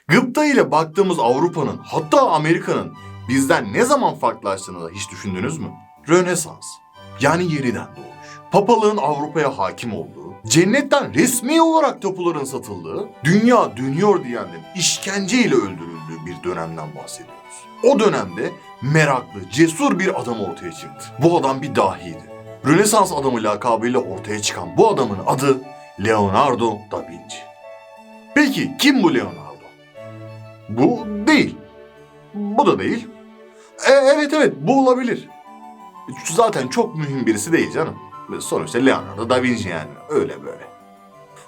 Gıpta ile baktığımız Avrupa'nın, hatta Amerika'nın bizden ne zaman farklılaştığını da hiç düşündünüz mü? Rönesans, yani yeniden doğuş. Papalığın Avrupa'ya hakim olduğu, cennetten resmi olarak tapuların satıldığı, dünya dönüyor diyenlerin işkenceyle öldürüldüğü bir dönemden bahsediyoruz. O dönemde meraklı, cesur bir adam ortaya çıktı. Bu adam bir dahiydi. Rönesans adamı lakabıyla ortaya çıkan bu adamın adı Leonardo da Vinci. Peki kim bu Leonardo? Bu değil. Bu da değil. Evet bu olabilir. Zaten çok mühim birisi değil canım. Sonuçta Leonardo da Vinci yani öyle böyle.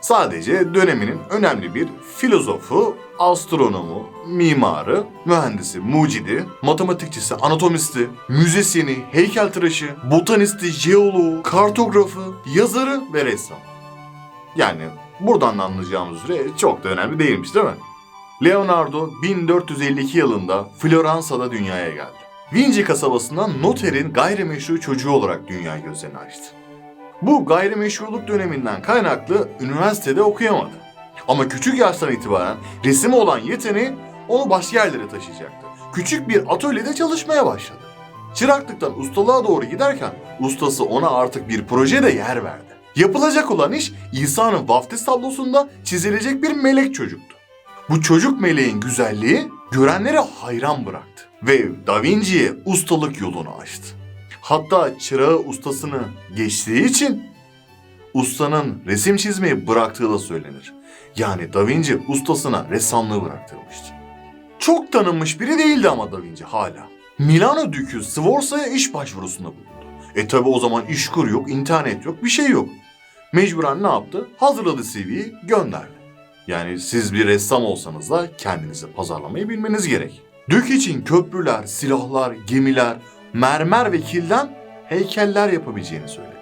Sadece döneminin önemli bir filozofu, astronomu, mimarı, mühendisi, mucidi, matematikçisi, anatomisti, müzisyeni, heykeltıraşı, botanisti, jeoloğu, kartografı, yazarı ve ressam. Yani buradan anlayacağımız üzere çok da önemli değilmiş değil mi? Leonardo 1452 yılında Floransa'da dünyaya geldi. Vinci kasabasından noterin gayrimeşru çocuğu olarak dünya gözlerini açtı. Bu gayrimeşruluk döneminden kaynaklı üniversitede okuyamadı. Ama küçük yaştan itibaren resime olan yeteneği onu başka yerlere taşıyacaktı. Küçük bir atölyede çalışmaya başladı. Çıraklıktan ustalığa doğru giderken ustası ona artık bir projede yer verdi. Yapılacak olan iş İsa'nın vaftiz tablosunda çizilecek bir melek çocuktu. Bu çocuk meleğin güzelliği görenlere hayran bıraktı ve Da Vinci'ye ustalık yolunu açtı. Hatta çırağı ustasını geçtiği için ustanın resim çizmeyi bıraktığı da söylenir. Yani Da Vinci ustasına ressamlığı bıraktırmıştı. Çok tanınmış biri değildi ama Da Vinci hala. Milano Dükü Sforza'ya iş başvurusunda bulundu. Tabi o zaman işkur yok, internet yok, bir şey yok. Mecburen ne yaptı? Hazırladı CV'yi, gönderdi. Yani siz bir ressam olsanız da kendinizi pazarlamayı bilmeniz gerek. Dük için köprüler, silahlar, gemiler, mermer ve kilden heykeller yapabileceğini söyledi.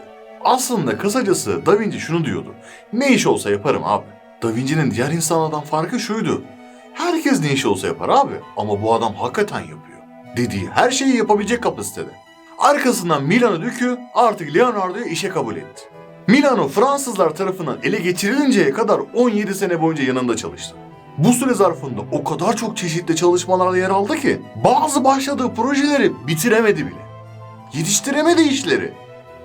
Aslında kısacası Da Vinci şunu diyordu. Ne iş olsa yaparım abi. Da Vinci'nin diğer insanlardan farkı şuydu. Herkes ne iş olsa yapar abi ama bu adam hakikaten yapıyor. Dediği her şeyi yapabilecek kapasitede. Arkasından Milano Dükü artık Leonardo'yu işe kabul etti. Milano Fransızlar tarafından ele geçirilinceye kadar 17 sene boyunca yanında çalıştı. Bu süre zarfında o kadar çok çeşitli çalışmalarda yer aldı ki bazı başladığı projeleri bitiremedi bile. Yetiştiremedi işleri.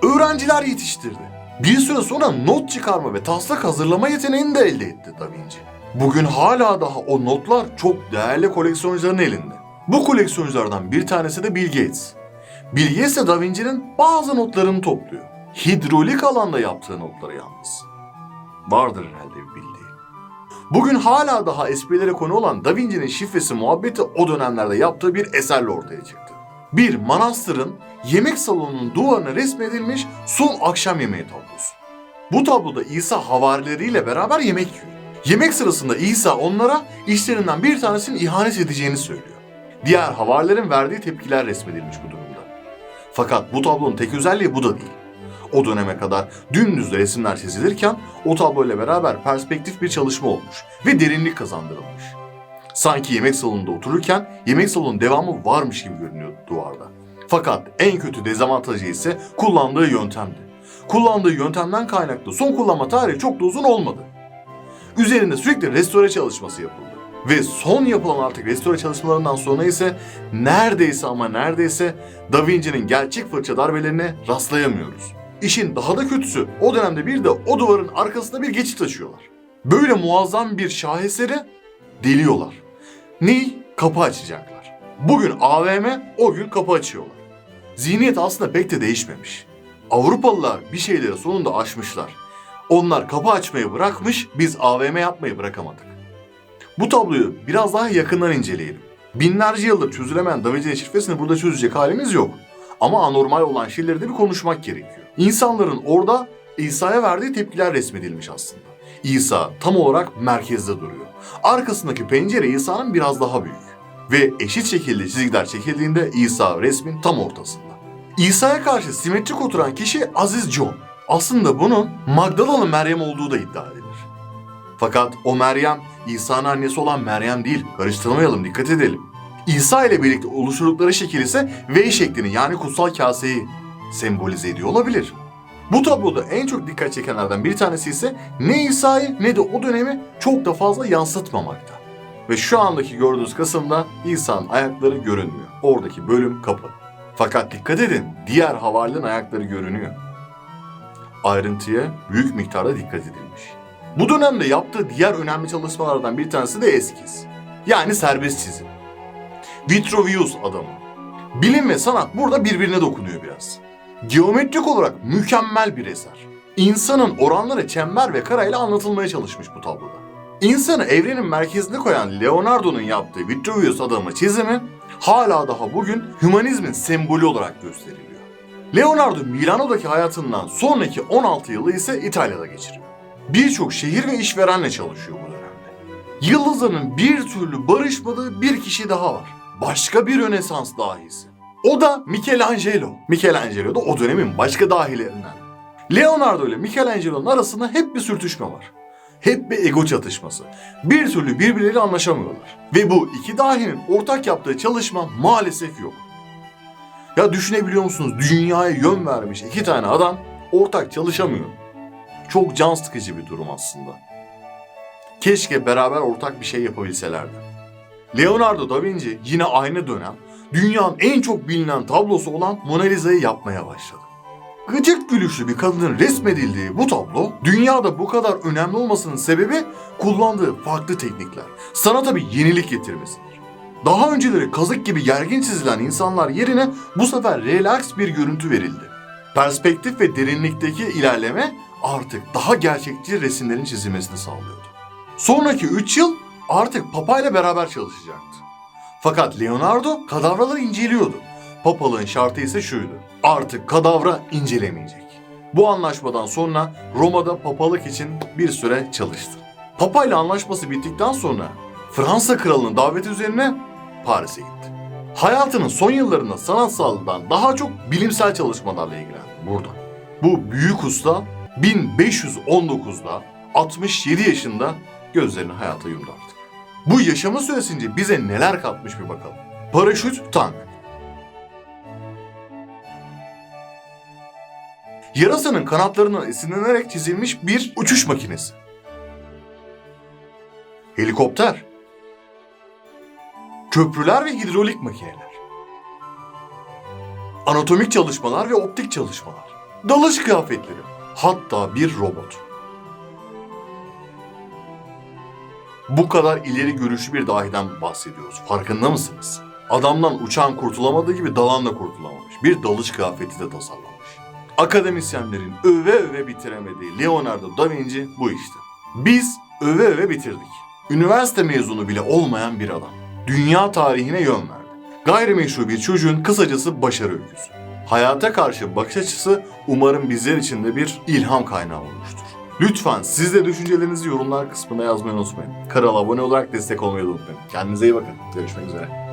Öğrenciler yetiştirdi. Bir süre sonra not çıkarma ve taslak hazırlama yeteneğini de elde etti Da Vinci. Bugün hala daha o notlar çok değerli koleksiyoncuların elinde. Bu koleksiyonculardan bir tanesi de Bill Gates. Bill Gates de Da Vinci'nin bazı notlarını topluyor. Hidrolik alanda yaptığı notları yalnız. Vardır herhalde bir bildiği. Bugün hala daha esprilere konu olan Da Vinci'nin şifresi muhabbeti o dönemlerde yaptığı bir eserle ortaya çıktı. Bir manastırın yemek salonunun duvarına resmedilmiş son akşam yemeği tablosu. Bu tabloda İsa havarileriyle beraber yemek yiyor. Yemek sırasında İsa onlara işlerinden bir tanesinin ihanet edeceğini söylüyor. Diğer havarilerin verdiği tepkiler resmedilmiş bu durumda. Fakat bu tablonun tek özelliği bu da değil. O döneme kadar dümdüz resimler çizilirken o tabloyla beraber perspektif bir çalışma olmuş ve derinlik kazandırılmış. Sanki yemek salonunda otururken yemek salonunun devamı varmış gibi görünüyordu duvarda. Fakat en kötü dezavantajı ise kullandığı yöntemdi. Kullandığı yöntemden kaynaklı son kullanma tarihi çok da uzun olmadı. Üzerinde sürekli restore çalışması yapıldı. Ve son yapılan artık restore çalışmalarından sonra ise neredeyse Da Vinci'nin gerçek fırça darbelerine rastlayamıyoruz. İşin daha da kötüsü o dönemde bir de o duvarın arkasında bir geçit açıyorlar. Böyle muazzam bir şaheseri deliyorlar. Ney? Kapı açacaklar. Bugün AVM, o gün kapı açıyorlar. Zihniyet aslında pek de değişmemiş. Avrupalılar bir şeyleri sonunda aşmışlar. Onlar kapı açmayı bırakmış, biz AVM yapmayı bırakamadık. Bu tabloyu biraz daha yakından inceleyelim. Binlerce yıldır çözülemeyen Da Vinci'nin şifresini burada çözecek halimiz yok. Ama anormal olan şeyleri de bir konuşmak gerekiyor. İnsanların orada İsa'ya verdiği tepkiler resmedilmiş aslında. İsa tam olarak merkezde duruyor. Arkasındaki pencere İsa'nın biraz daha büyük. Ve eşit şekilde çizgiler çekildiğinde İsa resmin tam ortasında. İsa'ya karşı simetrik oturan kişi Aziz John. Aslında bunun Magdalalı Meryem olduğu da iddia edilir. Fakat o Meryem İsa'nın annesi olan Meryem değil. Karıştırmayalım, dikkat edelim. İsa ile birlikte oluşturdukları şekil ise V şeklini, yani kutsal kaseyi sembolize ediyor olabilir. Bu tabloda en çok dikkat çekenlerden bir tanesi ise ne İsa'yı ne de o dönemi çok da fazla yansıtmamakta. Ve şu andaki gördüğünüz kısımda İsa'nın ayakları görünmüyor. Oradaki bölüm kapı. Fakat dikkat edin, diğer havalinin ayakları görünüyor. Ayrıntıya büyük miktarda dikkat edilmiş. Bu dönemde yaptığı diğer önemli çalışmalardan bir tanesi de eskiz. Yani serbest çizim. Vitruvius adamı. Bilim ve sanat burada birbirine dokunuyor biraz. Geometrik olarak mükemmel bir eser. İnsanın oranları çember ve kareyle anlatılmaya çalışmış bu tabloda. İnsanı evrenin merkezine koyan Leonardo'nun yaptığı Vitruvius adamı çizimi hala daha bugün hümanizmin sembolü olarak gösteriliyor. Leonardo Milano'daki hayatından sonraki 16 yılı ise İtalya'da geçiriyor. Birçok şehir ve işverenle çalışıyor bu dönemde. Yıldızların bir türlü barışmadığı bir kişi daha var. Başka bir Rönesans dahisi. O da Michelangelo. Michelangelo da o dönemin başka dahilerinden. Leonardo ile Michelangelo'nun arasında hep bir sürtüşme var. Hep bir ego çatışması. Bir türlü birbirleriyle anlaşamıyorlar. Ve bu iki dahinin ortak yaptığı çalışma maalesef yok. Ya düşünebiliyor musunuz? Dünyaya yön vermiş iki tane adam ortak çalışamıyor. Çok can sıkıcı bir durum aslında. Keşke beraber ortak bir şey yapabilselerdi. Leonardo da Vinci yine aynı dönem dünyanın en çok bilinen tablosu olan Mona Lisa'yı yapmaya başladı. Gıcık gülüşlü bir kadının resmedildiği bu tablo, dünyada bu kadar önemli olmasının sebebi kullandığı farklı teknikler. Sanata bir yenilik getirmesidir. Daha önceleri kazık gibi gergin çizilen insanlar yerine bu sefer relax bir görüntü verildi. Perspektif ve derinlikteki ilerleme artık daha gerçekçi resimlerin çizilmesini sağlıyordu. Sonraki 3 yıl artık Papa ile beraber çalışacaktı. Fakat Leonardo kadavraları inceliyordu. Papalığın şartı ise şuydu: artık kadavra incelemeyecek. Bu anlaşmadan sonra Roma'da papalık için bir süre çalıştı. Papa ile anlaşması bittikten sonra Fransa kralının daveti üzerine Paris'e gitti. Hayatının son yıllarında sanatsaldan daha çok bilimsel çalışmalarla ilgilendi burada. Bu büyük usta 1519'da 67 yaşında gözlerini hayata yumdu artık. Bu yaşamı süresince bize neler katmış bir bakalım. Paraşüt tank. Yarasanın kanatlarından esinlenerek çizilmiş bir uçuş makinesi. Helikopter. Köprüler ve hidrolik makineler. Anatomik çalışmalar ve optik çalışmalar. Dalış kıyafetleri. Hatta bir robot. Bu kadar ileri görüşlü bir dahiden bahsediyoruz. Farkında mısınız? Adamdan uçağın kurtulamadığı gibi dalan da kurtulamamış. Bir dalış kıyafeti de tasarlamış. Akademisyenlerin öve öve bitiremediği Leonardo da Vinci bu işte. Biz öve öve bitirdik. Üniversite mezunu bile olmayan bir adam. Dünya tarihine yön verdi. Gayrimeşru bir çocuğun kısacası başarı öyküsü. Hayata karşı bakış açısı umarım bizler için de bir ilham kaynağı olmuştur. Lütfen siz de düşüncelerinizi yorumlar kısmına yazmayı unutmayın. Kanala abone olarak destek olmayı unutmayın. Kendinize iyi bakın. Görüşmek üzere.